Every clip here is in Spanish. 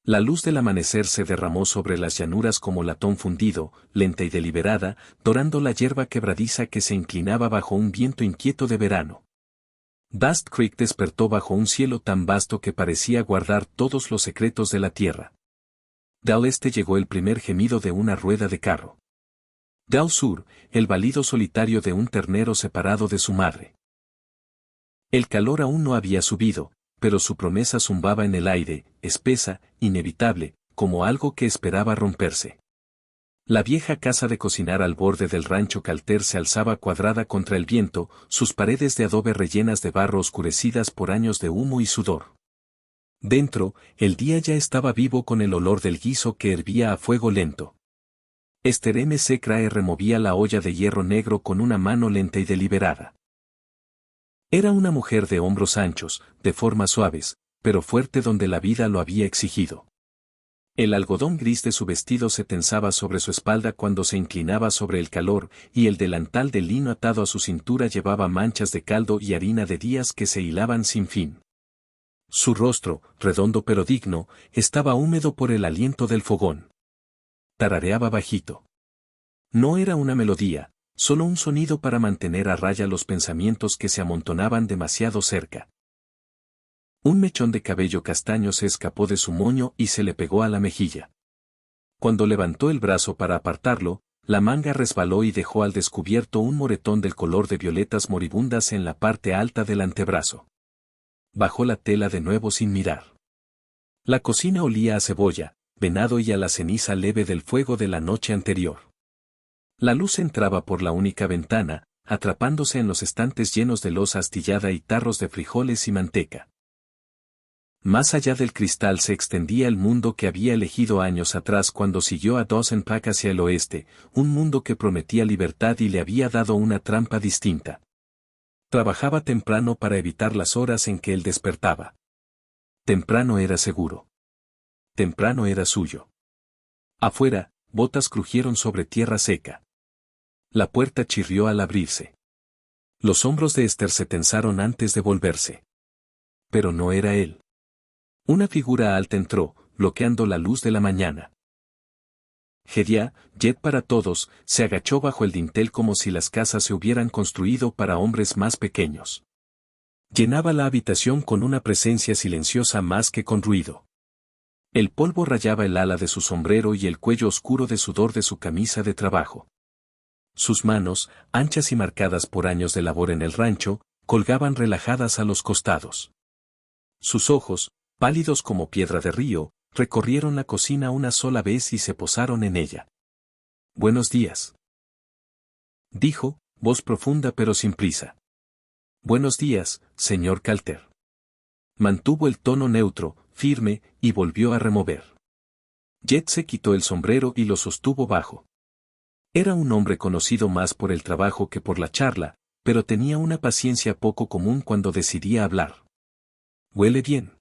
La luz del amanecer se derramó sobre las llanuras como latón fundido, lenta y deliberada, dorando la hierba quebradiza que se inclinaba bajo un viento inquieto de verano. Dust Creek despertó bajo un cielo tan vasto que parecía guardar todos los secretos de la tierra. Del este llegó el primer gemido de una rueda de carro. Del sur, el balido solitario de un ternero separado de su madre. El calor aún no había subido, pero su promesa zumbaba en el aire, espesa, inevitable, como algo que esperaba romperse. La vieja casa de cocinar al borde del rancho Calter se alzaba cuadrada contra el viento, sus paredes de adobe rellenas de barro oscurecidas por años de humo y sudor. Dentro, el día ya estaba vivo con el olor del guiso que hervía a fuego lento. Esther M. C. Crae removía la olla de hierro negro con una mano lenta y deliberada. Era una mujer de hombros anchos, de formas suaves, pero fuerte donde la vida lo había exigido. El algodón gris de su vestido se tensaba sobre su espalda cuando se inclinaba sobre el calor, y el delantal de lino atado a su cintura llevaba manchas de caldo y harina de días que se hilaban sin fin. Su rostro, redondo pero digno, estaba húmedo por el aliento del fogón. Tarareaba bajito. No era una melodía, solo un sonido para mantener a raya los pensamientos que se amontonaban demasiado cerca. Un mechón de cabello castaño se escapó de su moño y se le pegó a la mejilla. Cuando levantó el brazo para apartarlo, la manga resbaló y dejó al descubierto un moretón del color de violetas moribundas en la parte alta del antebrazo. Bajó la tela de nuevo sin mirar. La cocina olía a cebolla, venado y a la ceniza leve del fuego de la noche anterior. La luz entraba por la única ventana, atrapándose en los estantes llenos de loza astillada y tarros de frijoles y manteca. Más allá del cristal se extendía el mundo que había elegido años atrás cuando siguió a Dawson Pack hacia el oeste, un mundo que prometía libertad y le había dado una trampa distinta. Trabajaba temprano para evitar las horas en que él despertaba. Temprano era seguro. Temprano era suyo. Afuera, botas crujieron sobre tierra seca. La puerta chirrió al abrirse. Los hombros de Esther se tensaron antes de volverse. Pero no era él. Una figura alta entró, bloqueando la luz de la mañana. Jedia, Jet para todos, se agachó bajo el dintel como si las casas se hubieran construido para hombres más pequeños. Llenaba la habitación con una presencia silenciosa más que con ruido. El polvo rayaba el ala de su sombrero y el cuello oscuro de sudor de su camisa de trabajo. Sus manos, anchas y marcadas por años de labor en el rancho, colgaban relajadas a los costados. Sus ojos, pálidos como piedra de río, recorrieron la cocina una sola vez y se posaron en ella. «Buenos días», dijo, voz profunda pero sin prisa. «Buenos días, señor Calter». Mantuvo el tono neutro, firme, y volvió a remover. Jet se quitó el sombrero y lo sostuvo bajo. Era un hombre conocido más por el trabajo que por la charla, pero tenía una paciencia poco común cuando decidía hablar. «Huele bien».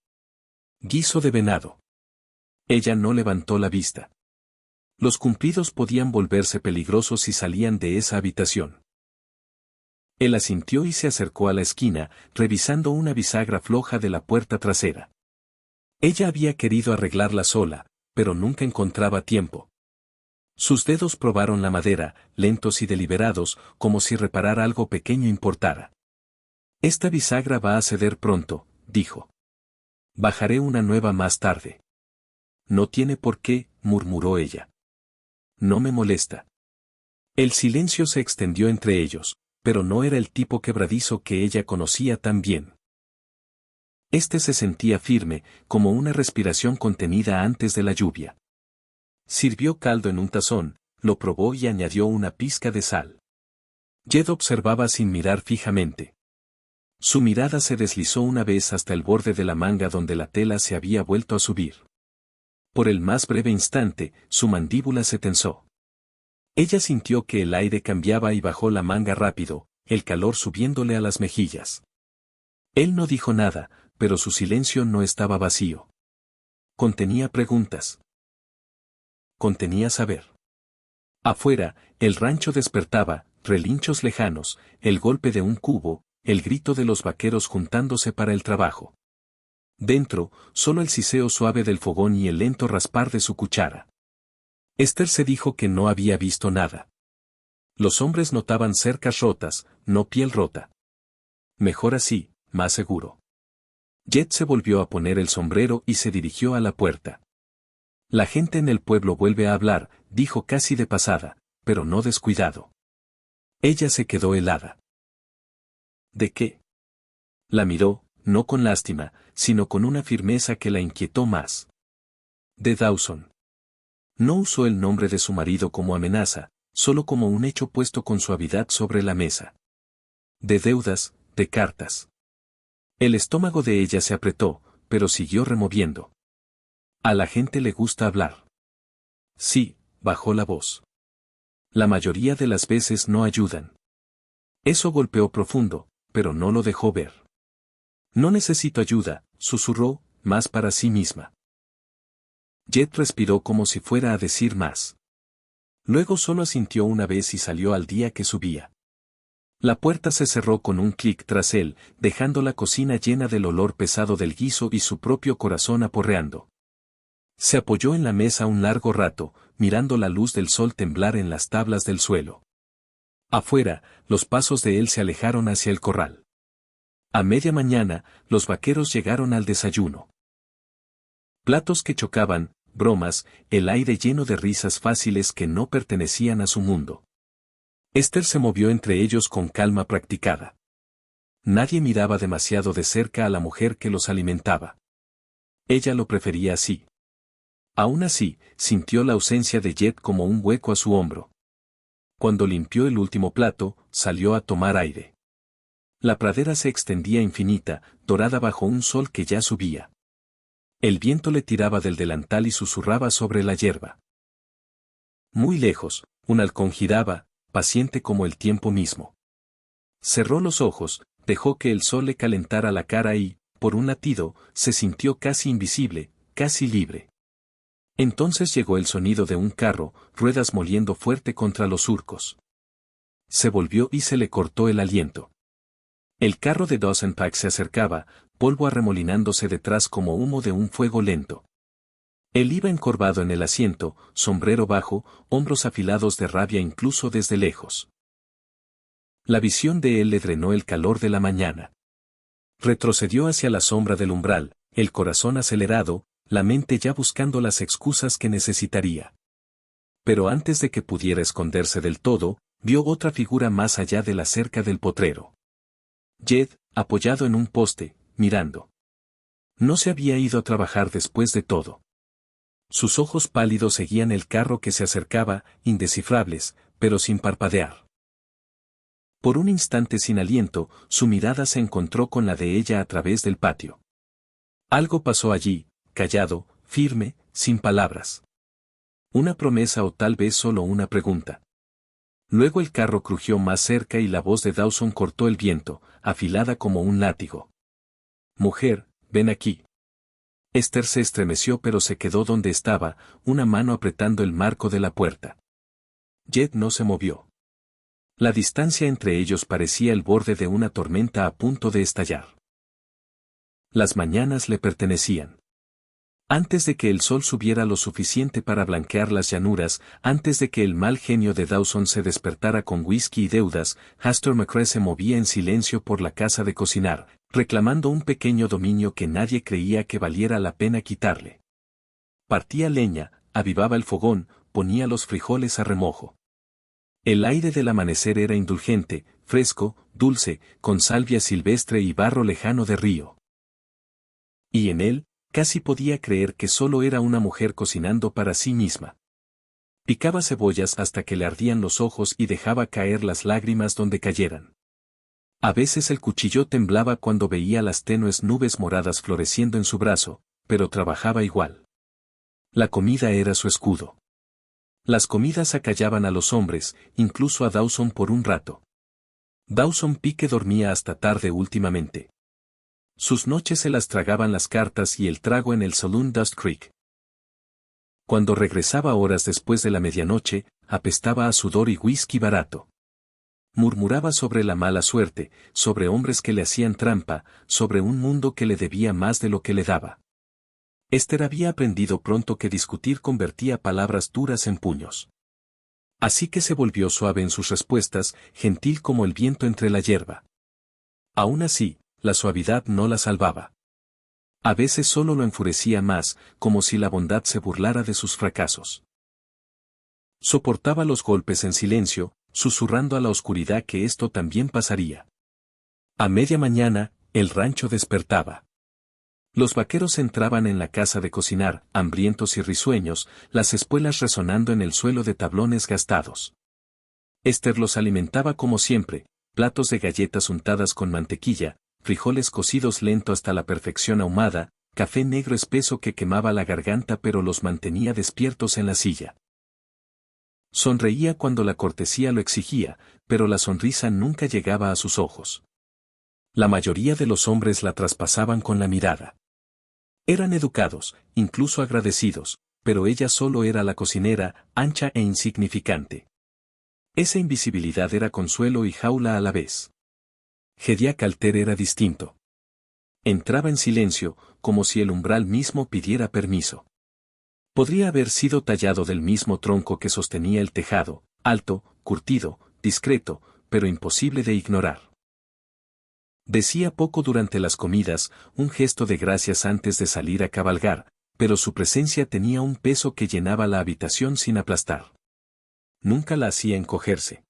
«Guiso de venado». Ella no levantó la vista. Los cumplidos podían volverse peligrosos si salían de esa habitación. Él asintió y se acercó a la esquina, revisando una bisagra floja de la puerta trasera. Ella había querido arreglarla sola, pero nunca encontraba tiempo. Sus dedos probaron la madera, lentos y deliberados, como si reparar algo pequeño importara. «Esta bisagra va a ceder pronto», dijo. «Bajaré una nueva más tarde». «No tiene por qué», murmuró ella. «No me molesta». El silencio se extendió entre ellos, pero no era el tipo quebradizo que ella conocía tan bien. Este se sentía firme, como una respiración contenida antes de la lluvia. Sirvió caldo en un tazón, lo probó y añadió una pizca de sal. Jed observaba sin mirar fijamente. Su mirada se deslizó una vez hasta el borde de la manga donde la tela se había vuelto a subir. Por el más breve instante, su mandíbula se tensó. Ella sintió que el aire cambiaba y bajó la manga rápido, el calor subiéndole a las mejillas. Él no dijo nada, pero su silencio no estaba vacío. Contenía preguntas. Contenía saber. Afuera, el rancho despertaba, relinchos lejanos, el golpe de un cubo, el grito de los vaqueros juntándose para el trabajo. Dentro, solo el siseo suave del fogón y el lento raspar de su cuchara. Esther se dijo que no había visto nada. Los hombres notaban cercas rotas, no piel rota. Mejor así, más seguro. Jet se volvió a poner el sombrero y se dirigió a la puerta. La gente en el pueblo vuelve a hablar, dijo casi de pasada, pero no descuidado. Ella se quedó helada. ¿De qué? La miró, no con lástima, sino con una firmeza que la inquietó más. De Dawson. No usó el nombre de su marido como amenaza, solo como un hecho puesto con suavidad sobre la mesa. De deudas, de cartas. El estómago de ella se apretó, pero siguió removiendo. A la gente le gusta hablar. Sí, bajó la voz. La mayoría de las veces no ayudan. Eso golpeó profundo, pero no lo dejó ver. No necesito ayuda, susurró, más para sí misma. Jet respiró como si fuera a decir más. Luego solo asintió una vez y salió al día que subía. La puerta se cerró con un clic tras él, dejando la cocina llena del olor pesado del guiso y su propio corazón aporreando. Se apoyó en la mesa un largo rato, mirando la luz del sol temblar en las tablas del suelo. Afuera, los pasos de él se alejaron hacia el corral. A media mañana, los vaqueros llegaron al desayuno. Platos que chocaban, bromas, el aire lleno de risas fáciles que no pertenecían a su mundo. Esther se movió entre ellos con calma practicada. Nadie miraba demasiado de cerca a la mujer que los alimentaba. Ella lo prefería así. Aún así, sintió la ausencia de Jet como un hueco a su hombro. Cuando limpió el último plato, salió a tomar aire. La pradera se extendía infinita, dorada bajo un sol que ya subía. El viento le tiraba del delantal y susurraba sobre la hierba. Muy lejos, un halcón giraba, paciente como el tiempo mismo. Cerró los ojos, dejó que el sol le calentara la cara y, por un latido, se sintió casi invisible, casi libre. Entonces llegó el sonido de un carro, ruedas moliendo fuerte contra los surcos. Se volvió y se le cortó el aliento. El carro de Dawson Pack se acercaba, polvo arremolinándose detrás como humo de un fuego lento. Él iba encorvado en el asiento, sombrero bajo, hombros afilados de rabia incluso desde lejos. La visión de él le drenó el calor de la mañana. Retrocedió hacia la sombra del umbral, el corazón acelerado, la mente ya buscando las excusas que necesitaría. Pero antes de que pudiera esconderse del todo, vio otra figura más allá de la cerca del potrero. Jed, apoyado en un poste, mirando. No se había ido a trabajar después de todo. Sus ojos pálidos seguían el carro que se acercaba, indescifrables, pero sin parpadear. Por un instante sin aliento, su mirada se encontró con la de ella a través del patio. Algo pasó allí, callado, firme, sin palabras. Una promesa o tal vez solo una pregunta. Luego el carro crujió más cerca y la voz de Dawson cortó el viento, afilada como un látigo. «Mujer, ven aquí». Esther se estremeció pero se quedó donde estaba, una mano apretando el marco de la puerta. Jed no se movió. La distancia entre ellos parecía el borde de una tormenta a punto de estallar. Las mañanas le pertenecían. Antes de que el sol subiera lo suficiente para blanquear las llanuras, antes de que el mal genio de Dawson se despertara con whisky y deudas, Hastur McCrae se movía en silencio por la casa de cocinar, reclamando un pequeño dominio que nadie creía que valiera la pena quitarle. Partía leña, avivaba el fogón, ponía los frijoles a remojo. El aire del amanecer era indulgente, fresco, dulce, con salvia silvestre y barro lejano de río. Y en él, casi podía creer que solo era una mujer cocinando para sí misma. Picaba cebollas hasta que le ardían los ojos y dejaba caer las lágrimas donde cayeran. A veces el cuchillo temblaba cuando veía las tenues nubes moradas floreciendo en su brazo, pero trabajaba igual. La comida era su escudo. Las comidas acallaban a los hombres, incluso a Dawson por un rato. Dawson Pike dormía hasta tarde últimamente. Sus noches se las tragaban las cartas y el trago en el saloon Dust Creek. Cuando regresaba horas después de la medianoche, apestaba a sudor y whisky barato. Murmuraba sobre la mala suerte, sobre hombres que le hacían trampa, sobre un mundo que le debía más de lo que le daba. Esther había aprendido pronto que discutir convertía palabras duras en puños. Así que se volvió suave en sus respuestas, gentil como el viento entre la hierba. Aún así, la suavidad no la salvaba. A veces solo lo enfurecía más, como si la bondad se burlara de sus fracasos. Soportaba los golpes en silencio, susurrando a la oscuridad que esto también pasaría. A media mañana, el rancho despertaba. Los vaqueros entraban en la casa de cocinar, hambrientos y risueños, las espuelas resonando en el suelo de tablones gastados. Esther los alimentaba como siempre, platos de galletas untadas con mantequilla, frijoles cocidos lento hasta la perfección ahumada, café negro espeso que quemaba la garganta pero los mantenía despiertos en la silla. Sonreía cuando la cortesía lo exigía, pero la sonrisa nunca llegaba a sus ojos. La mayoría de los hombres la traspasaban con la mirada. Eran educados, incluso agradecidos, pero ella solo era la cocinera, ancha e insignificante. Esa invisibilidad era consuelo y jaula a la vez. Gedia Calter era distinto. Entraba en silencio, como si el umbral mismo pidiera permiso. Podría haber sido tallado del mismo tronco que sostenía el tejado, alto, curtido, discreto, pero imposible de ignorar. Decía poco durante las comidas, un gesto de gracias antes de salir a cabalgar, pero su presencia tenía un peso que llenaba la habitación sin aplastar. Nunca la hacía encogerse.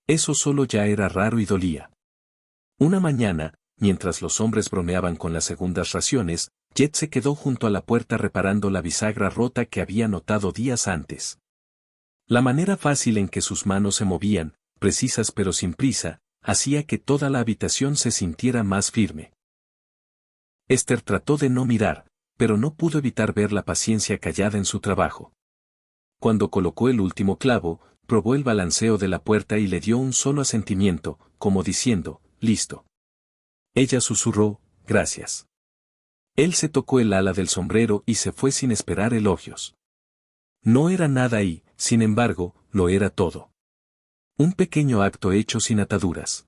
Eso solo ya era raro y dolía. Una mañana, mientras los hombres bromeaban con las segundas raciones, Jet se quedó junto a la puerta reparando la bisagra rota que había notado días antes. La manera fácil en que sus manos se movían, precisas pero sin prisa, hacía que toda la habitación se sintiera más firme. Esther trató de no mirar, pero no pudo evitar ver la paciencia callada en su trabajo. Cuando colocó el último clavo, probó el balanceo de la puerta y le dio un solo asentimiento, como diciendo, listo. Ella susurró, gracias. Él se tocó el ala del sombrero y se fue sin esperar elogios. No era nada y, sin embargo, lo era todo. Un pequeño acto hecho sin ataduras.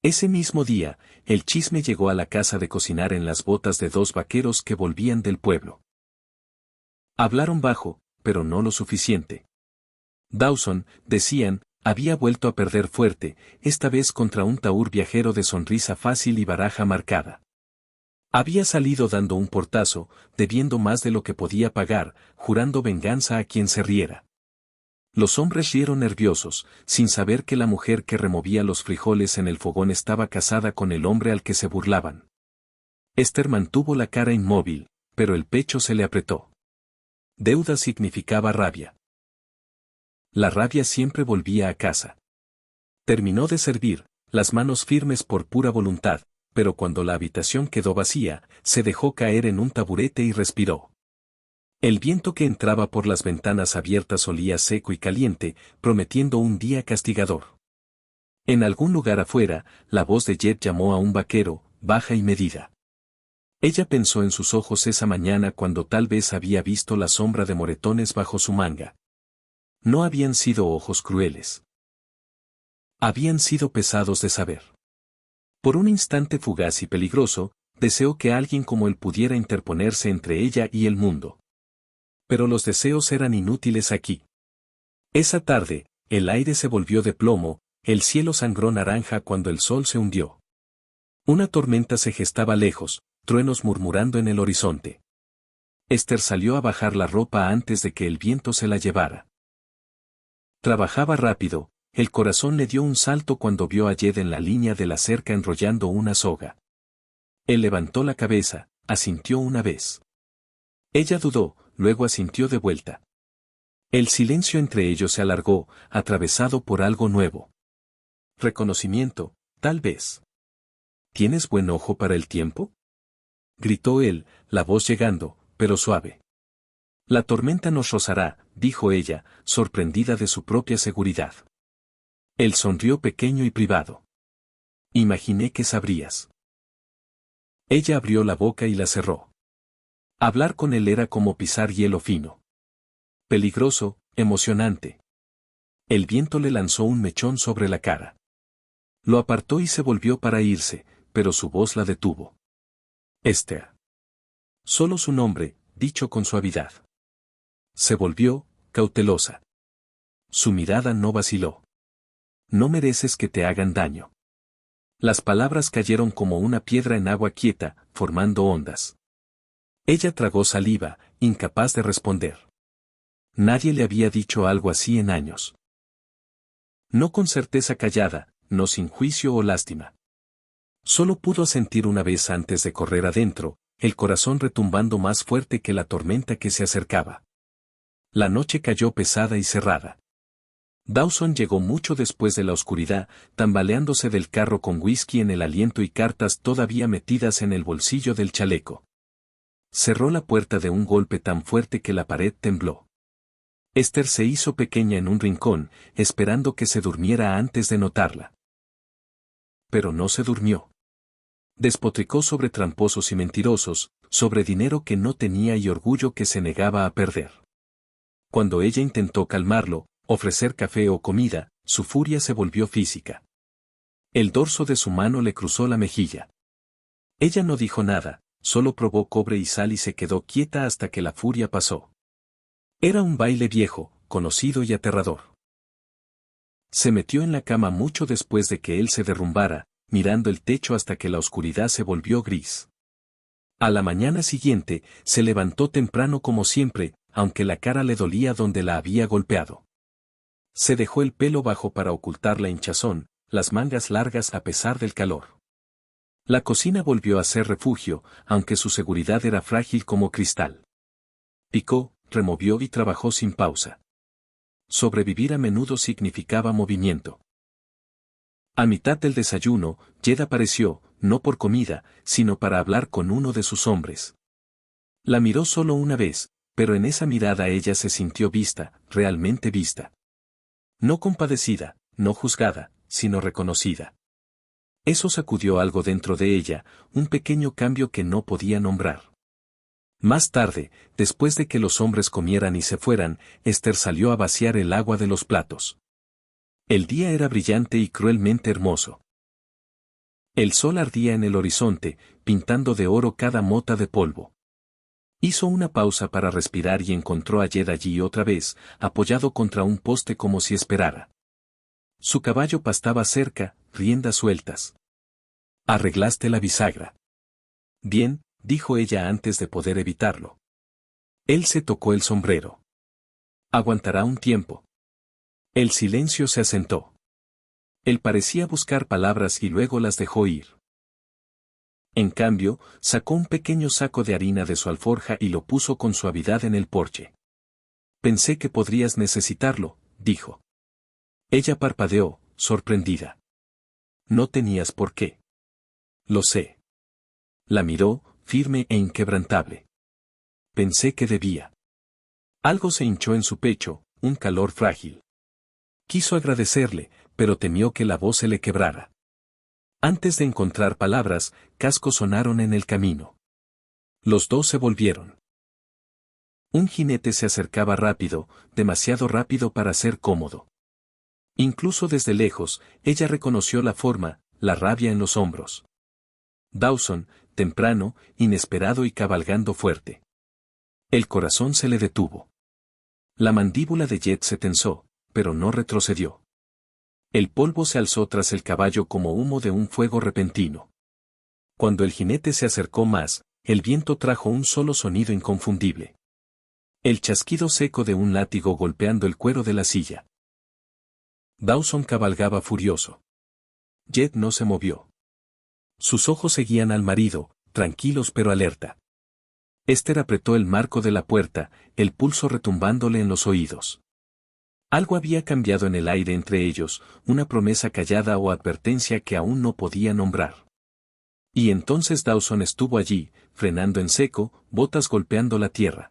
Ese mismo día, el chisme llegó a la casa de cocinar en las botas de dos vaqueros que volvían del pueblo. Hablaron bajo, pero no lo suficiente. Dawson, decían, había vuelto a perder fuerte, esta vez contra un taur viajero de sonrisa fácil y baraja marcada. Había salido dando un portazo, debiendo más de lo que podía pagar, jurando venganza a quien se riera. Los hombres rieron nerviosos, sin saber que la mujer que removía los frijoles en el fogón estaba casada con el hombre al que se burlaban. Esther mantuvo la cara inmóvil, pero el pecho se le apretó. Deuda significaba rabia. La rabia siempre volvía a casa. Terminó de servir, las manos firmes por pura voluntad, pero cuando la habitación quedó vacía, se dejó caer en un taburete y respiró. El viento que entraba por las ventanas abiertas olía seco y caliente, prometiendo un día castigador. En algún lugar afuera, la voz de Jet llamó a un vaquero, baja y medida. Ella pensó en sus ojos esa mañana cuando tal vez había visto la sombra de moretones bajo su manga. No habían sido ojos crueles. Habían sido pesados de saber. Por un instante fugaz y peligroso, deseó que alguien como él pudiera interponerse entre ella y el mundo. Pero los deseos eran inútiles aquí. Esa tarde, el aire se volvió de plomo, el cielo sangró naranja cuando el sol se hundió. Una tormenta se gestaba lejos, truenos murmurando en el horizonte. Esther salió a bajar la ropa antes de que el viento se la llevara. Trabajaba rápido, el corazón le dio un salto cuando vio a Jed en la línea de la cerca enrollando una soga. Él levantó la cabeza, asintió una vez. Ella dudó, luego asintió de vuelta. El silencio entre ellos se alargó, atravesado por algo nuevo. Reconocimiento, tal vez. ¿Tienes buen ojo para el tiempo?, gritó él, la voz llegando, pero suave. La tormenta nos rozará, dijo ella, sorprendida de su propia seguridad. Él sonrió pequeño y privado. Imaginé que sabrías. Ella abrió la boca y la cerró. Hablar con él era como pisar hielo fino. Peligroso, emocionante. El viento le lanzó un mechón sobre la cara. Lo apartó y se volvió para irse, pero su voz la detuvo. Esther. Solo su nombre, dicho con suavidad. Se volvió, cautelosa. Su mirada no vaciló. No mereces que te hagan daño. Las palabras cayeron como una piedra en agua quieta, formando ondas. Ella tragó saliva, incapaz de responder. Nadie le había dicho algo así en años. No con certeza callada, no sin juicio o lástima. Solo pudo sentir una vez antes de correr adentro, el corazón retumbando más fuerte que la tormenta que se acercaba. La noche cayó pesada y cerrada. Dawson llegó mucho después de la oscuridad, tambaleándose del carro con whisky en el aliento y cartas todavía metidas en el bolsillo del chaleco. Cerró la puerta de un golpe tan fuerte que la pared tembló. Esther se hizo pequeña en un rincón, esperando que se durmiera antes de notarla. Pero no se durmió. Despotricó sobre tramposos y mentirosos, sobre dinero que no tenía y orgullo que se negaba a perder. Cuando ella intentó calmarlo, ofrecer café o comida, su furia se volvió física. El dorso de su mano le cruzó la mejilla. Ella no dijo nada, solo probó cobre y sal y se quedó quieta hasta que la furia pasó. Era un baile viejo, conocido y aterrador. Se metió en la cama mucho después de que él se derrumbara, mirando el techo hasta que la oscuridad se volvió gris. A la mañana siguiente, se levantó temprano como siempre, aunque la cara le dolía donde la había golpeado. Se dejó el pelo bajo para ocultar la hinchazón, las mangas largas a pesar del calor. La cocina volvió a ser refugio, aunque su seguridad era frágil como cristal. Picó, removió y trabajó sin pausa. Sobrevivir a menudo significaba movimiento. A mitad del desayuno, Jed apareció, no por comida, sino para hablar con uno de sus hombres. La miró solo una vez, pero en esa mirada ella se sintió vista, realmente vista. No compadecida, no juzgada, sino reconocida. Eso sacudió algo dentro de ella, un pequeño cambio que no podía nombrar. Más tarde, después de que los hombres comieran y se fueran, Esther salió a vaciar el agua de los platos. El día era brillante y cruelmente hermoso. El sol ardía en el horizonte, pintando de oro cada mota de polvo. Hizo una pausa para respirar y encontró a Jed allí otra vez, apoyado contra un poste como si esperara. Su caballo pastaba cerca, riendas sueltas. ¿Arreglaste la bisagra? Bien, dijo ella antes de poder evitarlo. Él se tocó el sombrero. Aguantará un tiempo. El silencio se asentó. Él parecía buscar palabras y luego las dejó ir. En cambio, sacó un pequeño saco de harina de su alforja y lo puso con suavidad en el porche. Pensé que podrías necesitarlo, dijo. Ella parpadeó, sorprendida. No tenías por qué. Lo sé. La miró, firme e inquebrantable. Pensé que debía. Algo se hinchó en su pecho, un calor frágil. Quiso agradecerle, pero temió que la voz se le quebrara. Antes de encontrar palabras, cascos sonaron en el camino. Los dos se volvieron. Un jinete se acercaba rápido, demasiado rápido para ser cómodo. Incluso desde lejos, ella reconoció la forma, la rabia en los hombros. Dawson, temprano, inesperado y cabalgando fuerte. El corazón se le detuvo. La mandíbula de Jed se tensó, pero no retrocedió. El polvo se alzó tras el caballo como humo de un fuego repentino. Cuando el jinete se acercó más, el viento trajo un solo sonido inconfundible. El chasquido seco de un látigo golpeando el cuero de la silla. Dawson cabalgaba furioso. Jed no se movió. Sus ojos seguían al marido, tranquilos pero alerta. Esther apretó el marco de la puerta, el pulso retumbándole en los oídos. Algo había cambiado en el aire entre ellos, una promesa callada o advertencia que aún no podía nombrar. Y entonces Dawson estuvo allí, frenando en seco, botas golpeando la tierra.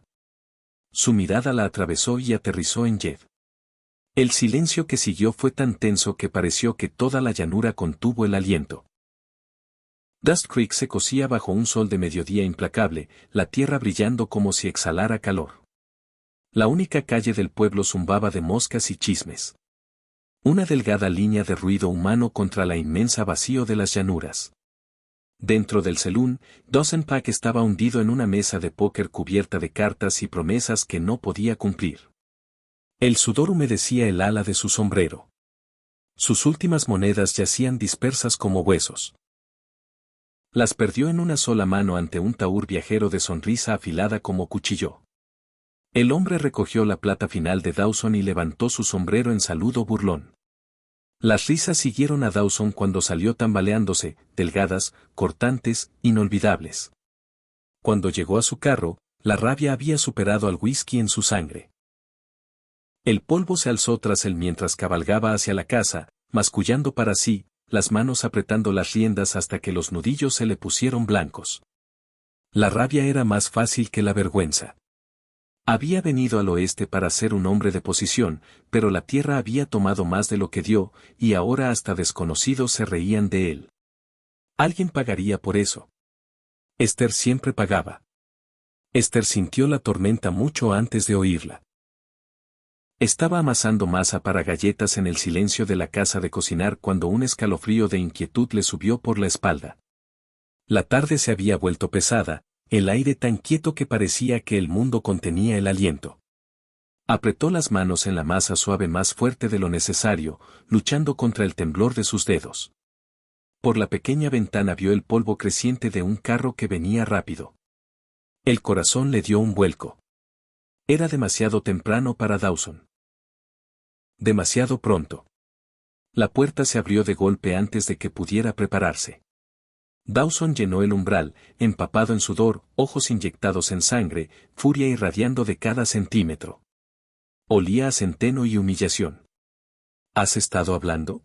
Su mirada la atravesó y aterrizó en Jed. El silencio que siguió fue tan tenso que pareció que toda la llanura contuvo el aliento. Dust Creek se cosía bajo un sol de mediodía implacable, la tierra brillando como si exhalara calor. La única calle del pueblo zumbaba de moscas y chismes. Una delgada línea de ruido humano contra la inmensa vacío de las llanuras. Dentro del salón, Dozenpak estaba hundido en una mesa de póker cubierta de cartas y promesas que no podía cumplir. El sudor humedecía el ala de su sombrero. Sus últimas monedas yacían dispersas como huesos. Las perdió en una sola mano ante un tahúr viajero de sonrisa afilada como cuchillo. El hombre recogió la plata final de Dawson y levantó su sombrero en saludo burlón. Las risas siguieron a Dawson cuando salió tambaleándose, delgadas, cortantes, inolvidables. Cuando llegó a su carro, la rabia había superado al whisky en su sangre. El polvo se alzó tras él mientras cabalgaba hacia la casa, mascullando para sí, las manos apretando las riendas hasta que los nudillos se le pusieron blancos. La rabia era más fácil que la vergüenza. Había venido al oeste para ser un hombre de posición, pero la tierra había tomado más de lo que dio, y ahora hasta desconocidos se reían de él. Alguien pagaría por eso. Esther siempre pagaba. Esther sintió la tormenta mucho antes de oírla. Estaba amasando masa para galletas en el silencio de la casa de cocinar cuando un escalofrío de inquietud le subió por la espalda. La tarde se había vuelto pesada, el aire tan quieto que parecía que el mundo contenía el aliento. Apretó las manos en la masa suave más fuerte de lo necesario, luchando contra el temblor de sus dedos. Por la pequeña ventana vio el polvo creciente de un carro que venía rápido. El corazón le dio un vuelco. Era demasiado temprano para Dawson. Demasiado pronto. La puerta se abrió de golpe antes de que pudiera prepararse. Dawson llenó el umbral, empapado en sudor, ojos inyectados en sangre, furia irradiando de cada centímetro. Olía a centeno y humillación. ¿Has estado hablando?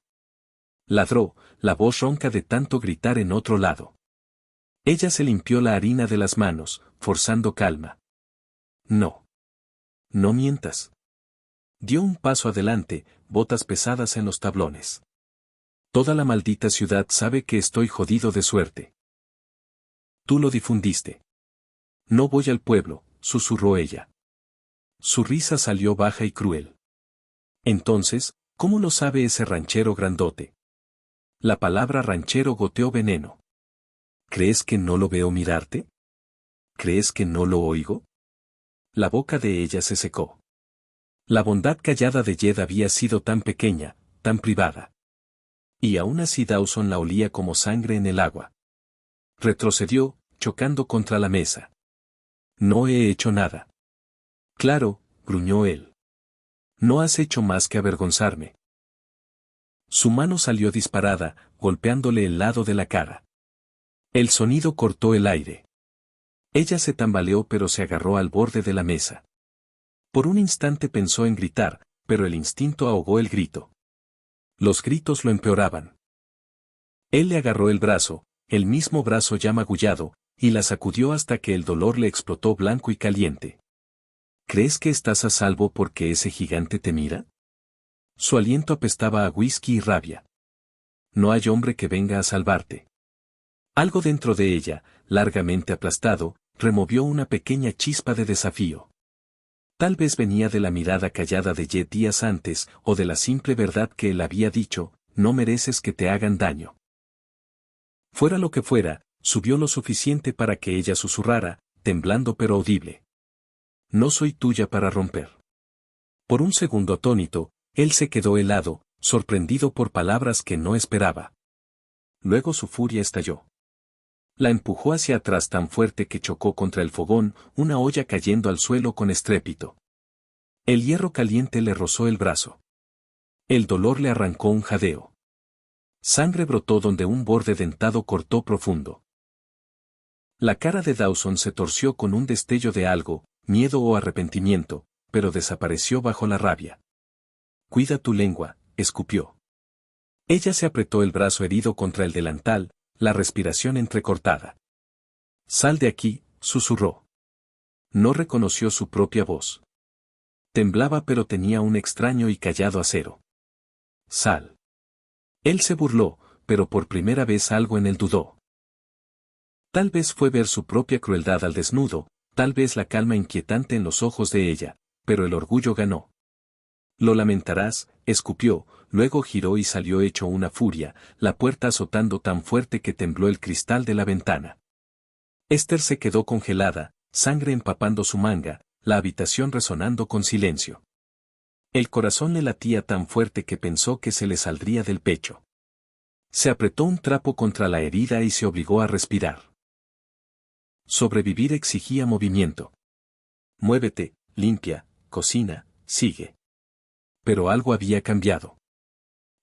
Ladró, la voz ronca de tanto gritar en otro lado. Ella se limpió la harina de las manos, forzando calma. No. No mientas. Dio un paso adelante, botas pesadas en los tablones. Toda la maldita ciudad sabe que estoy jodido de suerte. Tú lo difundiste. No voy al pueblo, susurró ella. Su risa salió baja y cruel. Entonces, ¿cómo lo sabe ese ranchero grandote? La palabra ranchero goteó veneno. ¿Crees que no lo veo mirarte? ¿Crees que no lo oigo? La boca de ella se secó. La bondad callada de Jed había sido tan pequeña, tan privada. Y aún así Dawson la olía como sangre en el agua. Retrocedió, chocando contra la mesa. No he hecho nada. Claro, gruñó él. No has hecho más que avergonzarme. Su mano salió disparada, golpeándole el lado de la cara. El sonido cortó el aire. Ella se tambaleó pero se agarró al borde de la mesa. Por un instante pensó en gritar, pero el instinto ahogó el grito. Los gritos lo empeoraban. Él le agarró el brazo, el mismo brazo ya magullado, y la sacudió hasta que el dolor le explotó blanco y caliente. ¿Crees que estás a salvo porque ese gigante te mira? Su aliento apestaba a whisky y rabia. No hay hombre que venga a salvarte. Algo dentro de ella, largamente aplastado, removió una pequeña chispa de desafío. Tal vez venía de la mirada callada de Jed días antes, o de la simple verdad que él había dicho, no mereces que te hagan daño. Fuera lo que fuera, subió lo suficiente para que ella susurrara, temblando pero audible. No soy tuya para romper. Por un segundo atónito, él se quedó helado, sorprendido por palabras que no esperaba. Luego su furia estalló. La empujó hacia atrás tan fuerte que chocó contra el fogón, una olla cayendo al suelo con estrépito. El hierro caliente le rozó el brazo. El dolor le arrancó un jadeo. Sangre brotó donde un borde dentado cortó profundo. La cara de Dawson se torció con un destello de algo, miedo o arrepentimiento, pero desapareció bajo la rabia. Cuida tu lengua, escupió. Ella se apretó el brazo herido contra el delantal, la respiración entrecortada. Sal de aquí, susurró. No reconoció su propia voz. Temblaba pero tenía un extraño y callado acero. Sal. Él se burló, pero por primera vez algo en él dudó. Tal vez fue ver su propia crueldad al desnudo, tal vez la calma inquietante en los ojos de ella, pero el orgullo ganó. Lo lamentarás, escupió, luego giró y salió hecho una furia, la puerta azotando tan fuerte que tembló el cristal de la ventana. Esther se quedó congelada, sangre empapando su manga, la habitación resonando con silencio. El corazón le latía tan fuerte que pensó que se le saldría del pecho. Se apretó un trapo contra la herida y se obligó a respirar. Sobrevivir exigía movimiento. Muévete, limpia, cocina, sigue. Pero algo había cambiado.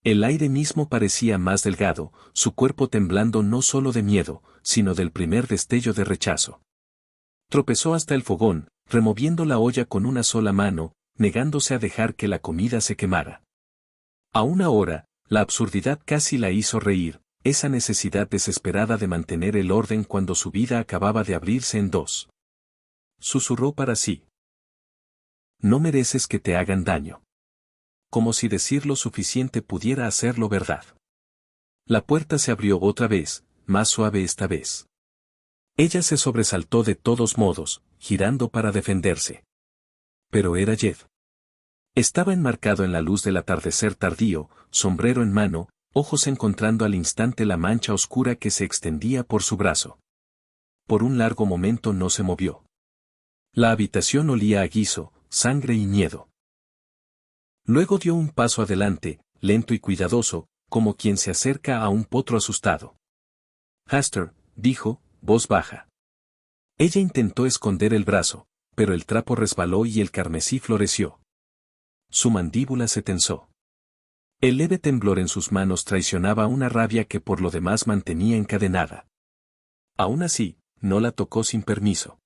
El aire mismo parecía más delgado, su cuerpo temblando no solo de miedo, sino del primer destello de rechazo. Tropezó hasta el fogón, removiendo la olla con una sola mano, negándose a dejar que la comida se quemara. Aún ahora, la absurdidad casi la hizo reír, esa necesidad desesperada de mantener el orden cuando su vida acababa de abrirse en dos. Susurró para sí. No mereces que te hagan daño. Como si decir lo suficiente pudiera hacerlo verdad. La puerta se abrió otra vez, más suave esta vez. Ella se sobresaltó de todos modos, girando para defenderse. Pero era Jed. Estaba enmarcado en la luz del atardecer tardío, sombrero en mano, ojos encontrando al instante la mancha oscura que se extendía por su brazo. Por un largo momento no se movió. La habitación olía a guiso, sangre y miedo. Luego dio un paso adelante, lento y cuidadoso, como quien se acerca a un potro asustado. Hester, dijo, voz baja. Ella intentó esconder el brazo, pero el trapo resbaló y el carmesí floreció. Su mandíbula se tensó. El leve temblor en sus manos traicionaba una rabia que por lo demás mantenía encadenada. Aún así, no la tocó sin permiso.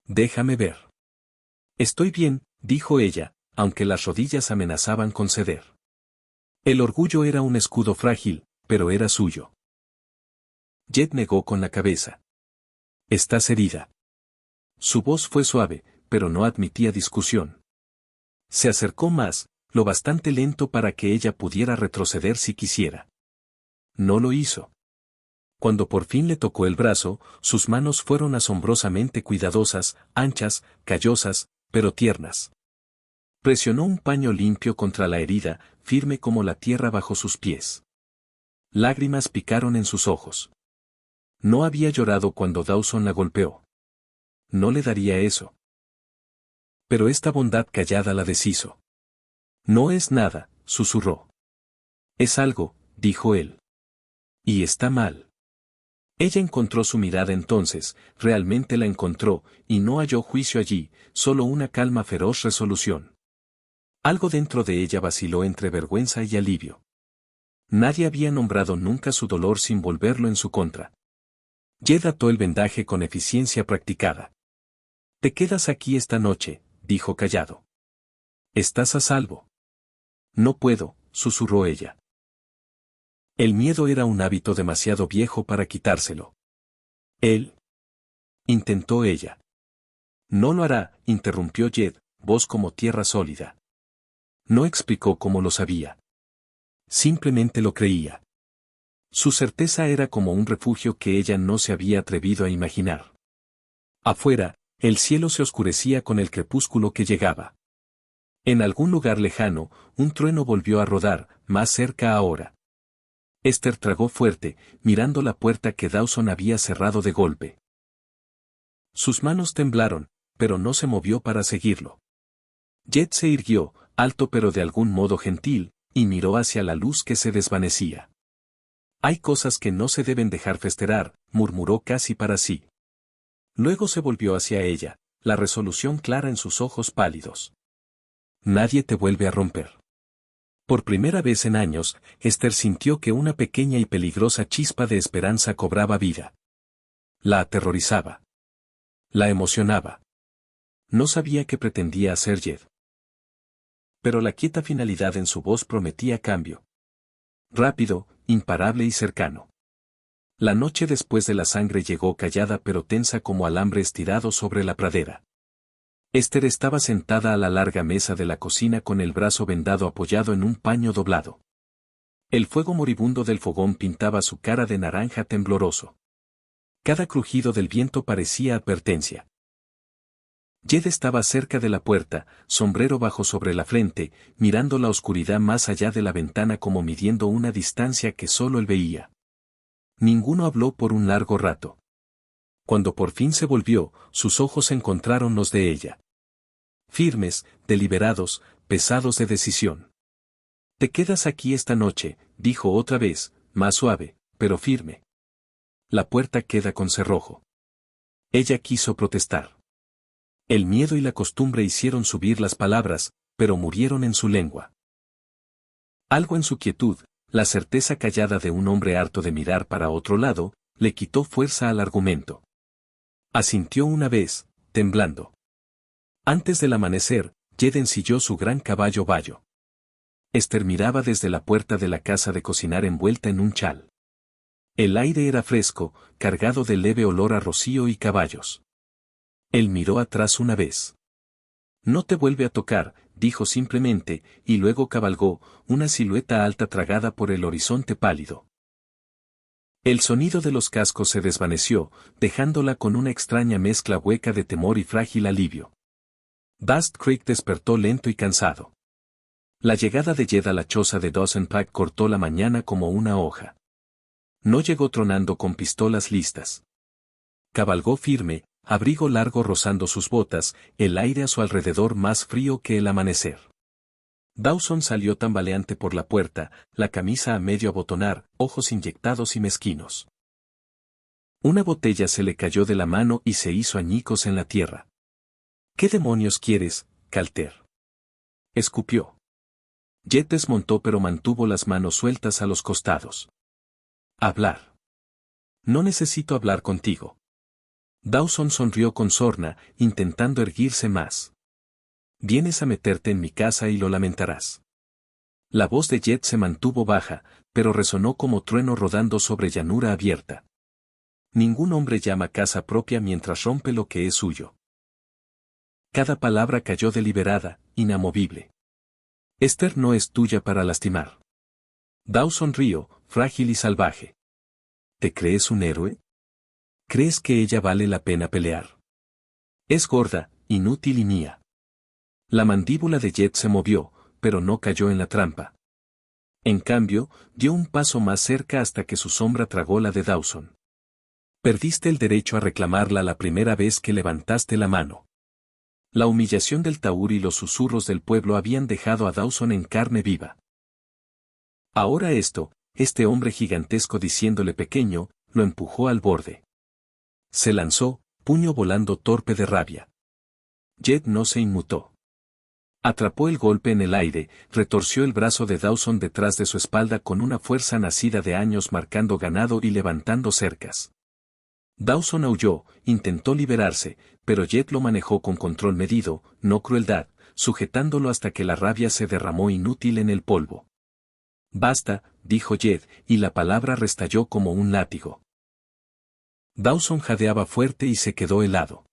Déjame ver. Estoy bien, dijo ella, aunque las rodillas amenazaban con ceder. El orgullo era un escudo frágil, pero era suyo. Jed negó con la cabeza. Estás herida. Su voz fue suave, pero no admitía discusión. Se acercó más, lo bastante lento para que ella pudiera retroceder si quisiera. No lo hizo. Cuando por fin le tocó el brazo, sus manos fueron asombrosamente cuidadosas, anchas, callosas, pero tiernas. Presionó un paño limpio contra la herida, firme como la tierra bajo sus pies. Lágrimas picaron en sus ojos. No había llorado cuando Dawson la golpeó. No le daría eso. Pero esta bondad callada la deshizo. No es nada, susurró. Es algo, dijo él. Y está mal. Ella encontró su mirada entonces, realmente la encontró, y no halló juicio allí, solo una calma feroz resolución. Algo dentro de ella vaciló entre vergüenza y alivio. Nadie había nombrado nunca su dolor sin volverlo en su contra. Jed ató el vendaje con eficiencia practicada. Te quedas aquí esta noche, dijo callado. Estás a salvo. No puedo, susurró ella. El miedo era un hábito demasiado viejo para quitárselo. Él. Intentó ella. No lo hará, interrumpió Jed, voz como tierra sólida. No explicó cómo lo sabía. Simplemente lo creía. Su certeza era como un refugio que ella no se había atrevido a imaginar. Afuera, el cielo se oscurecía con el crepúsculo que llegaba. En algún lugar lejano, un trueno volvió a rodar, más cerca ahora. Esther tragó fuerte, mirando la puerta que Dawson había cerrado de golpe. Sus manos temblaron, pero no se movió para seguirlo. Jed se irguió, alto pero de algún modo gentil, y miró hacia la luz que se desvanecía. Hay cosas que no se deben dejar festerar, murmuró casi para sí. Luego se volvió hacia ella, la resolución clara en sus ojos pálidos. Nadie te vuelve a romper. Por primera vez en años, Esther sintió que una pequeña y peligrosa chispa de esperanza cobraba vida. La aterrorizaba. La emocionaba. No sabía qué pretendía hacer Jed. Pero la quieta finalidad en su voz prometía cambio. Rápido, imparable y cercano. La noche después de la sangre llegó callada pero tensa como alambre estirado sobre la pradera. Esther estaba sentada a la larga mesa de la cocina con el brazo vendado apoyado en un paño doblado. El fuego moribundo del fogón pintaba su cara de naranja tembloroso. Cada crujido del viento parecía advertencia. Jed estaba cerca de la puerta, sombrero bajo sobre la frente, mirando la oscuridad más allá de la ventana como midiendo una distancia que solo él veía. Ninguno habló por un largo rato. Cuando por fin se volvió, sus ojos encontraron los de ella. Firmes, deliberados, pesados de decisión. «Te quedas aquí esta noche», dijo otra vez, más suave, pero firme. «La puerta queda con cerrojo». Ella quiso protestar. El miedo y la costumbre hicieron subir las palabras, pero murieron en su lengua. Algo en su quietud, la certeza callada de un hombre harto de mirar para otro lado, le quitó fuerza al argumento. Asintió una vez, temblando. Antes del amanecer, Jed ensilló su gran caballo bayo. Esther miraba desde la puerta de la casa de cocinar envuelta en un chal. El aire era fresco, cargado de leve olor a rocío y caballos. Él miró atrás una vez. «No te vuelve a tocar», dijo simplemente, y luego cabalgó, una silueta alta tragada por el horizonte pálido. El sonido de los cascos se desvaneció, dejándola con una extraña mezcla hueca de temor y frágil alivio. Dust Creek despertó lento y cansado. La llegada de Jed a la choza de Dawson Pack cortó la mañana como una hoja. No llegó tronando con pistolas listas. Cabalgó firme, abrigo largo rozando sus botas, el aire a su alrededor más frío que el amanecer. Dawson salió tambaleante por la puerta, la camisa a medio abotonar, ojos inyectados y mezquinos. Una botella se le cayó de la mano y se hizo añicos en la tierra. «¿Qué demonios quieres, Calter?», escupió. Jed desmontó pero mantuvo las manos sueltas a los costados. «Hablar. No necesito hablar contigo». Dawson sonrió con sorna, intentando erguirse más. «Vienes a meterte en mi casa y lo lamentarás». La voz de Jed se mantuvo baja, pero resonó como trueno rodando sobre llanura abierta. Ningún hombre llama casa propia mientras rompe lo que es suyo. Cada palabra cayó deliberada, inamovible. «Esther no es tuya para lastimar». Dawson rió, frágil y salvaje. «¿Te crees un héroe? ¿Crees que ella vale la pena pelear? Es gorda, inútil y mía». La mandíbula de Jed se movió, pero no cayó en la trampa. En cambio, dio un paso más cerca hasta que su sombra tragó la de Dawson. «Perdiste el derecho a reclamarla la primera vez que levantaste la mano». La humillación del Taur y los susurros del pueblo habían dejado a Dawson en carne viva. Ahora este hombre gigantesco diciéndole pequeño, lo empujó al borde. Se lanzó, puño volando torpe de rabia. Jed no se inmutó. Atrapó el golpe en el aire, retorció el brazo de Dawson detrás de su espalda con una fuerza nacida de años marcando ganado y levantando cercas. Dawson aulló, intentó liberarse, pero Jed lo manejó con control medido, no crueldad, sujetándolo hasta que la rabia se derramó inútil en el polvo. «Basta», dijo Jed, y la palabra restalló como un látigo. Dawson jadeaba fuerte y se quedó helado.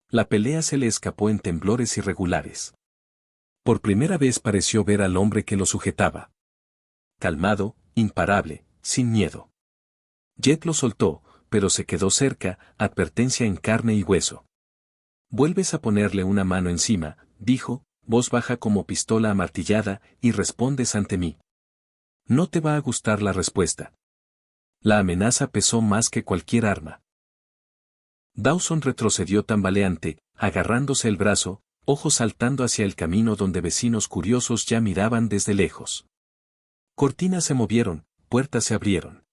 La pelea se le escapó en temblores irregulares. Por primera vez pareció ver al hombre que lo sujetaba. Calmado, imparable, sin miedo. Jed lo soltó, pero se quedó cerca, advertencia en carne y hueso. «Vuelves a ponerle una mano encima», dijo, voz baja como pistola amartillada, «y respondes ante mí. No te va a gustar la respuesta». La amenaza pesó más que cualquier arma. Dawson retrocedió tambaleante, agarrándose el brazo, ojos saltando hacia el camino donde vecinos curiosos ya miraban desde lejos. Cortinas se movieron, puertas se abrieron.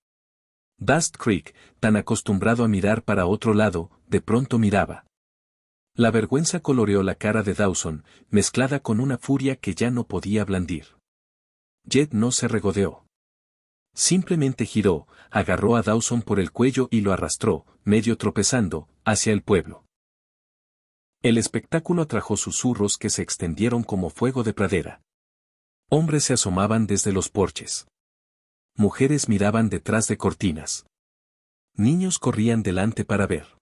Dust Creek, tan acostumbrado a mirar para otro lado, de pronto miraba. La vergüenza coloreó la cara de Dawson, mezclada con una furia que ya no podía blandir. Jed no se regodeó. Simplemente giró, agarró a Dawson por el cuello y lo arrastró, medio tropezando, hacia el pueblo. El espectáculo atrajo susurros que se extendieron como fuego de pradera. Hombres se asomaban desde los porches. Mujeres miraban detrás de cortinas. Niños corrían delante para ver.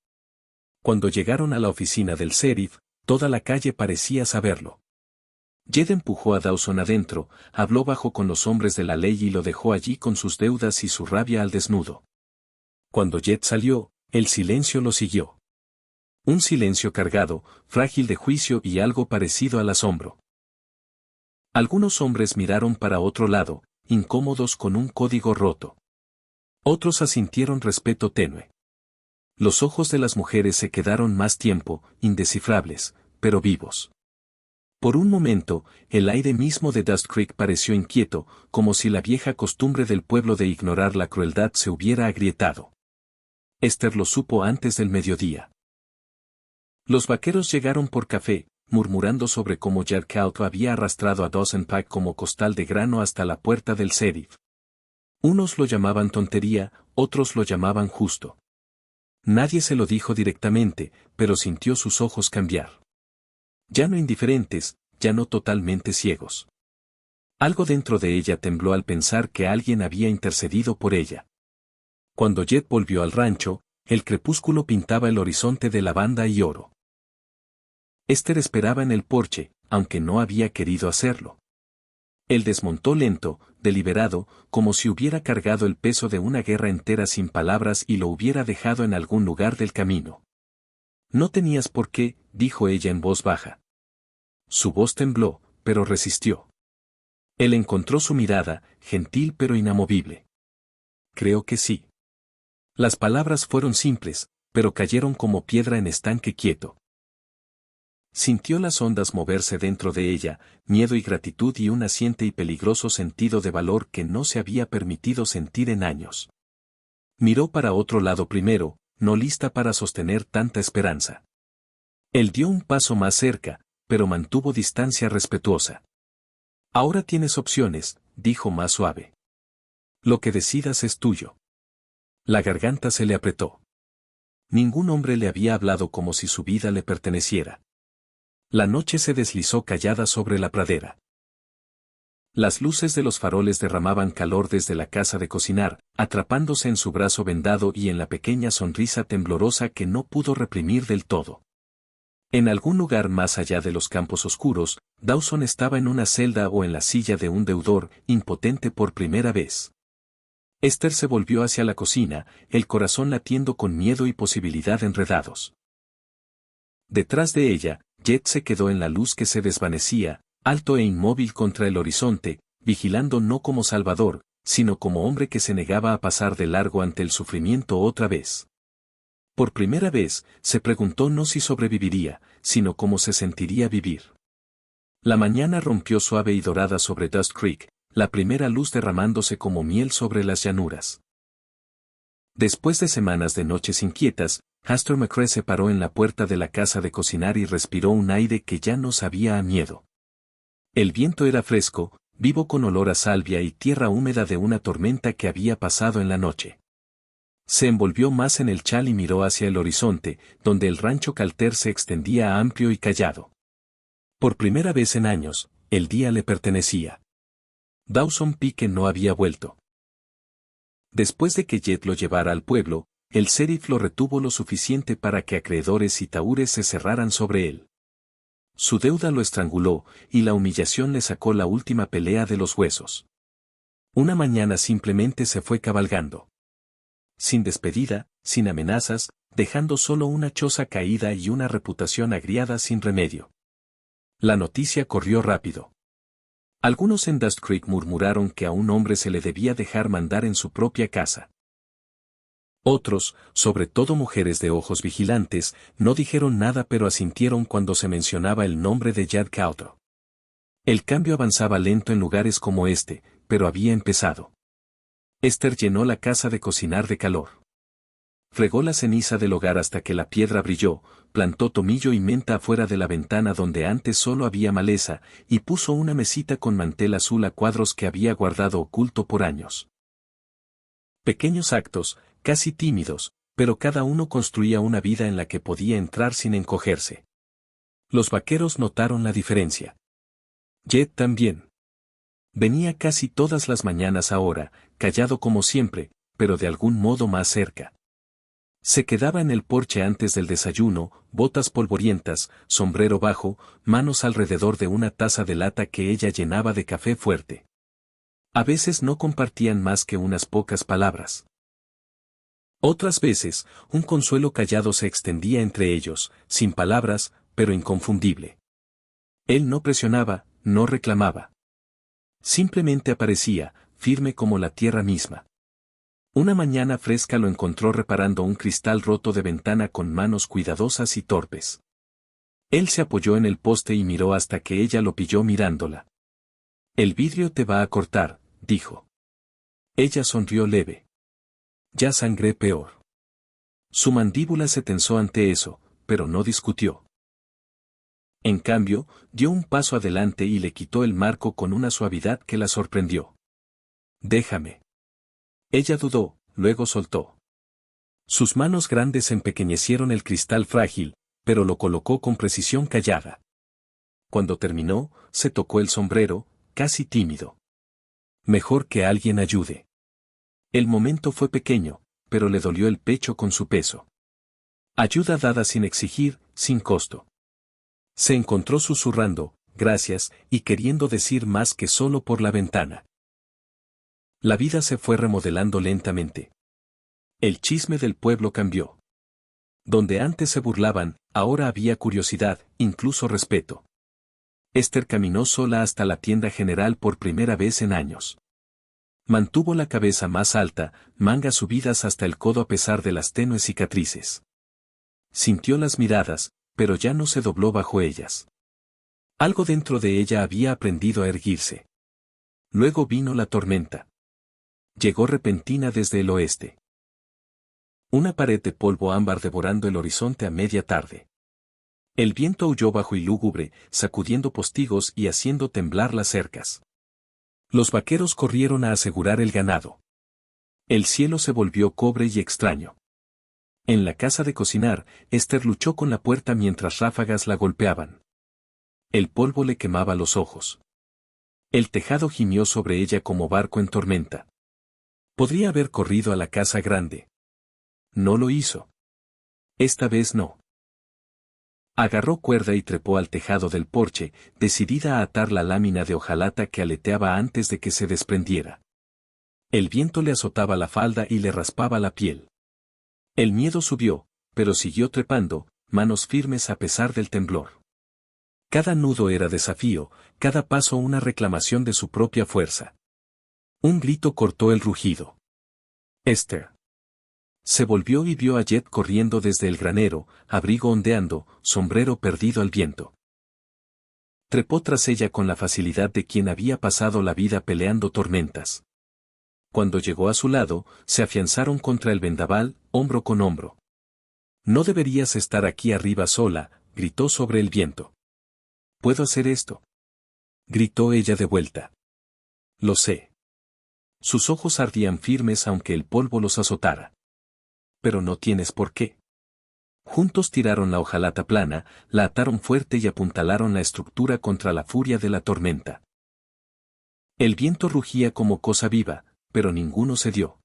Cuando llegaron a la oficina del sheriff, toda la calle parecía saberlo. Jed empujó a Dawson adentro, habló bajo con los hombres de la ley y lo dejó allí con sus deudas y su rabia al desnudo. Cuando Jed salió, el silencio lo siguió. Un silencio cargado, frágil de juicio y algo parecido al asombro. Algunos hombres miraron para otro lado, incómodos con un código roto. Otros asintieron respeto tenue. Los ojos de las mujeres se quedaron más tiempo, indescifrables, pero vivos. Por un momento, el aire mismo de Dust Creek pareció inquieto, como si la vieja costumbre del pueblo de ignorar la crueldad se hubiera agrietado. Esther lo supo antes del mediodía. Los vaqueros llegaron por café, murmurando sobre cómo Jack Calco había arrastrado a Dawson Pike como costal de grano hasta la puerta del sheriff. Unos lo llamaban tontería, otros lo llamaban justo. Nadie se lo dijo directamente, pero sintió sus ojos cambiar. Ya no indiferentes, ya no totalmente ciegos. Algo dentro de ella tembló al pensar que alguien había intercedido por ella. Cuando Jet volvió al rancho, el crepúsculo pintaba el horizonte de lavanda y oro. Esther esperaba en el porche, aunque no había querido hacerlo. Él desmontó lento, deliberado, como si hubiera cargado el peso de una guerra entera sin palabras y lo hubiera dejado en algún lugar del camino. No tenías por qué, dijo ella en voz baja. Su voz tembló, pero resistió. Él encontró su mirada, gentil pero inamovible. Creo que sí. Las palabras fueron simples, pero cayeron como piedra en estanque quieto. Sintió las ondas moverse dentro de ella, miedo y gratitud y un naciente y peligroso sentido de valor que no se había permitido sentir en años. Miró para otro lado primero, no lista para sostener tanta esperanza. Él dio un paso más cerca, pero mantuvo distancia respetuosa. Ahora tienes opciones, dijo más suave. Lo que decidas es tuyo. La garganta se le apretó. Ningún hombre le había hablado como si su vida le perteneciera. La noche se deslizó callada sobre la pradera. Las luces de los faroles derramaban calor desde la casa de cocinar, atrapándose en su brazo vendado y en la pequeña sonrisa temblorosa que no pudo reprimir del todo. En algún lugar más allá de los campos oscuros, Dawson estaba en una celda o en la silla de un deudor, impotente por primera vez. Esther se volvió hacia la cocina, el corazón latiendo con miedo y posibilidad enredados. Detrás de ella, Jet se quedó en la luz que se desvanecía, alto e inmóvil contra el horizonte, vigilando no como salvador, sino como hombre que se negaba a pasar de largo ante el sufrimiento otra vez. Por primera vez, se preguntó no si sobreviviría, sino cómo se sentiría vivir. La mañana rompió suave y dorada sobre Dust Creek, la primera luz derramándose como miel sobre las llanuras. Después de semanas de noches inquietas, Hastur McCrae se paró en la puerta de la casa de cocinar y respiró un aire que ya no sabía a miedo. El viento era fresco, vivo con olor a salvia y tierra húmeda de una tormenta que había pasado en la noche. Se envolvió más en el chal y miró hacia el horizonte, donde el rancho Calter se extendía amplio y callado. Por primera vez en años, el día le pertenecía. Dawson Pike no había vuelto. Después de que Jet lo llevara al pueblo, el sheriff lo retuvo lo suficiente para que acreedores y tahúres se cerraran sobre él. Su deuda lo estranguló, y la humillación le sacó la última pelea de los huesos. Una mañana simplemente se fue cabalgando. Sin despedida, sin amenazas, dejando solo una choza caída y una reputación agriada sin remedio. La noticia corrió rápido. Algunos en Dust Creek murmuraron que a un hombre se le debía dejar mandar en su propia casa. Otros, sobre todo mujeres de ojos vigilantes, no dijeron nada pero asintieron cuando se mencionaba el nombre de Jack Calto. El cambio avanzaba lento en lugares como este, pero había empezado. Esther llenó la casa de cocinar de calor. Fregó la ceniza del hogar hasta que la piedra brilló, plantó tomillo y menta afuera de la ventana donde antes solo había maleza, y puso una mesita con mantel azul a cuadros que había guardado oculto por años. Pequeños actos, casi tímidos, pero cada uno construía una vida en la que podía entrar sin encogerse. Los vaqueros notaron la diferencia. Jet también. Venía casi todas las mañanas ahora, callado como siempre, pero de algún modo más cerca. Se quedaba en el porche antes del desayuno, botas polvorientas, sombrero bajo, manos alrededor de una taza de lata que ella llenaba de café fuerte. A veces no compartían más que unas pocas palabras. Otras veces, un consuelo callado se extendía entre ellos, sin palabras, pero inconfundible. Él no presionaba, no reclamaba. Simplemente aparecía, firme como la tierra misma. Una mañana fresca lo encontró reparando un cristal roto de ventana con manos cuidadosas y torpes. Él se apoyó en el poste y miró hasta que ella lo pilló mirándola. «El vidrio te va a cortar», dijo. Ella sonrió leve. «Ya sangré peor». Su mandíbula se tensó ante eso, pero no discutió. En cambio, dio un paso adelante y le quitó el marco con una suavidad que la sorprendió. «Déjame». Ella dudó, luego soltó. Sus manos grandes empequeñecieron el cristal frágil, pero lo colocó con precisión callada. Cuando terminó, se tocó el sombrero, casi tímido. Mejor que alguien ayude. El momento fue pequeño, pero le dolió el pecho con su peso. Ayuda dada sin exigir, sin costo. Se encontró susurrando, gracias, y queriendo decir más que solo por la ventana. La vida se fue remodelando lentamente. El chisme del pueblo cambió. Donde antes se burlaban, ahora había curiosidad, incluso respeto. Esther caminó sola hasta la tienda general por primera vez en años. Mantuvo la cabeza más alta, mangas subidas hasta el codo a pesar de las tenues cicatrices. Sintió las miradas, pero ya no se dobló bajo ellas. Algo dentro de ella había aprendido a erguirse. Luego vino la tormenta. Llegó repentina desde el oeste. Una pared de polvo ámbar devorando el horizonte a media tarde. El viento aulló bajo y lúgubre, sacudiendo postigos y haciendo temblar las cercas. Los vaqueros corrieron a asegurar el ganado. El cielo se volvió cobre y extraño. En la casa de cocinar, Esther luchó con la puerta mientras ráfagas la golpeaban. El polvo le quemaba los ojos. El tejado gimió sobre ella como barco en tormenta. Podría haber corrido a la casa grande. No lo hizo. Esta vez no. Agarró cuerda y trepó al tejado del porche, decidida a atar la lámina de hojalata que aleteaba antes de que se desprendiera. El viento le azotaba la falda y le raspaba la piel. El miedo subió, pero siguió trepando, manos firmes a pesar del temblor. Cada nudo era desafío, cada paso una reclamación de su propia fuerza. Un grito cortó el rugido. Esther. Se volvió y vio a Jet corriendo desde el granero, abrigo ondeando, sombrero perdido al viento. Trepó tras ella con la facilidad de quien había pasado la vida peleando tormentas. Cuando llegó a su lado, se afianzaron contra el vendaval, hombro con hombro. «No deberías estar aquí arriba sola», gritó sobre el viento. «¿Puedo hacer esto?», gritó ella de vuelta. «Lo sé». Sus ojos ardían firmes aunque el polvo los azotara. «Pero no tienes por qué». Juntos tiraron la hojalata plana, la ataron fuerte y apuntalaron la estructura contra la furia de la tormenta. El viento rugía como cosa viva, pero ninguno cedió.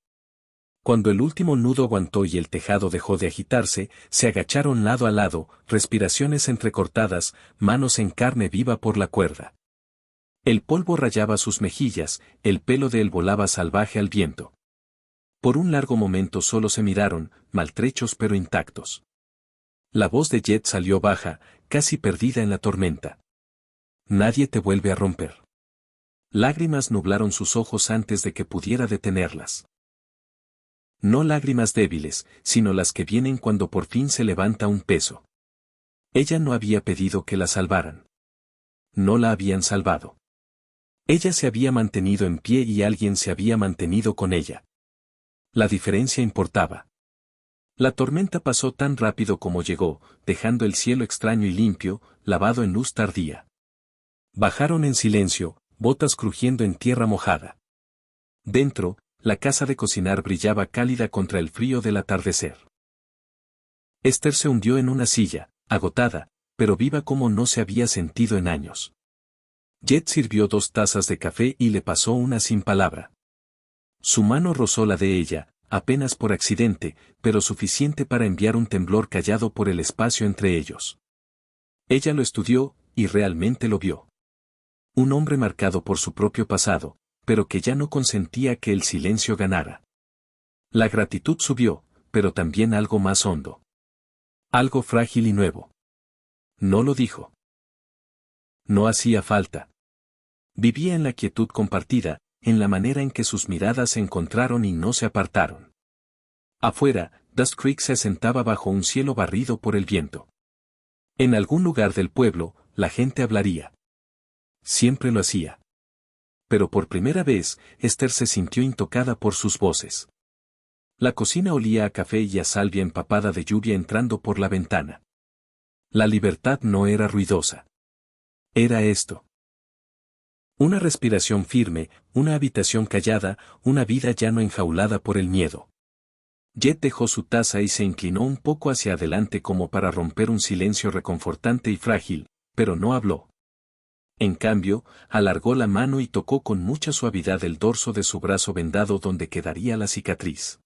Cuando el último nudo aguantó y el tejado dejó de agitarse, se agacharon lado a lado, respiraciones entrecortadas, manos en carne viva por la cuerda. El polvo rayaba sus mejillas, el pelo de él volaba salvaje al viento. Por un largo momento solo se miraron, maltrechos pero intactos. La voz de Jet salió baja, casi perdida en la tormenta. «Nadie te vuelve a romper». Lágrimas nublaron sus ojos antes de que pudiera detenerlas. No lágrimas débiles, sino las que vienen cuando por fin se levanta un peso. Ella no había pedido que la salvaran. No la habían salvado. Ella se había mantenido en pie y alguien se había mantenido con ella. La diferencia importaba. La tormenta pasó tan rápido como llegó, dejando el cielo extraño y limpio, lavado en luz tardía. Bajaron en silencio, botas crujiendo en tierra mojada. Dentro, la casa de cocinar brillaba cálida contra el frío del atardecer. Esther se hundió en una silla, agotada, pero viva como no se había sentido en años. Jet sirvió 2 tazas de café y le pasó una sin palabra. Su mano rozó la de ella, apenas por accidente, pero suficiente para enviar un temblor callado por el espacio entre ellos. Ella lo estudió, y realmente lo vio. Un hombre marcado por su propio pasado, pero que ya no consentía que el silencio ganara. La gratitud subió, pero también algo más hondo. Algo frágil y nuevo. No lo dijo. No hacía falta. Vivía en la quietud compartida, en la manera en que sus miradas se encontraron y no se apartaron. Afuera, Dust Creek se asentaba bajo un cielo barrido por el viento. En algún lugar del pueblo, la gente hablaría. Siempre lo hacía. Pero por primera vez, Esther se sintió intocada por sus voces. La cocina olía a café y a salvia empapada de lluvia entrando por la ventana. La libertad no era ruidosa. Era esto. Una respiración firme, una habitación callada, una vida ya no enjaulada por el miedo. Jet dejó su taza y se inclinó un poco hacia adelante como para romper un silencio reconfortante y frágil, pero no habló. En cambio, alargó la mano y tocó con mucha suavidad el dorso de su brazo vendado donde quedaría la cicatriz.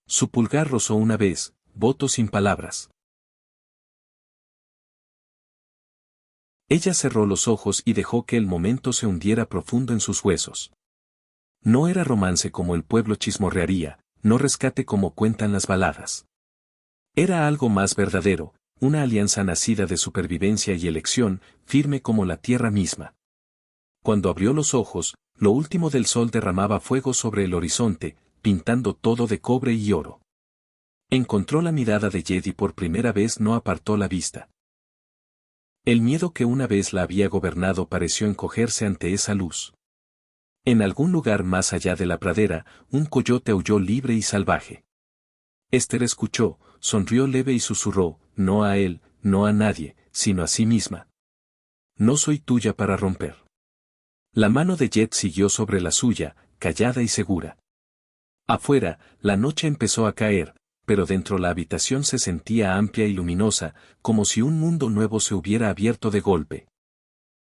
Su pulgar rozó una vez, voto sin palabras. Ella cerró los ojos y dejó que el momento se hundiera profundo en sus huesos. No era romance como el pueblo chismorrearía, no rescate como cuentan las baladas. Era algo más verdadero, una alianza nacida de supervivencia y elección, firme como la tierra misma. Cuando abrió los ojos, lo último del sol derramaba fuego sobre el horizonte, pintando todo de cobre y oro. Encontró la mirada de Jed y por primera vez no apartó la vista. El miedo que una vez la había gobernado pareció encogerse ante esa luz. En algún lugar más allá de la pradera, un coyote aulló libre y salvaje. Esther escuchó, sonrió leve y susurró, no a él, no a nadie, sino a sí misma. No soy tuya para romper. La mano de Jet siguió sobre la suya, callada y segura. Afuera, la noche empezó a caer, pero dentro la habitación se sentía amplia y luminosa, como si un mundo nuevo se hubiera abierto de golpe.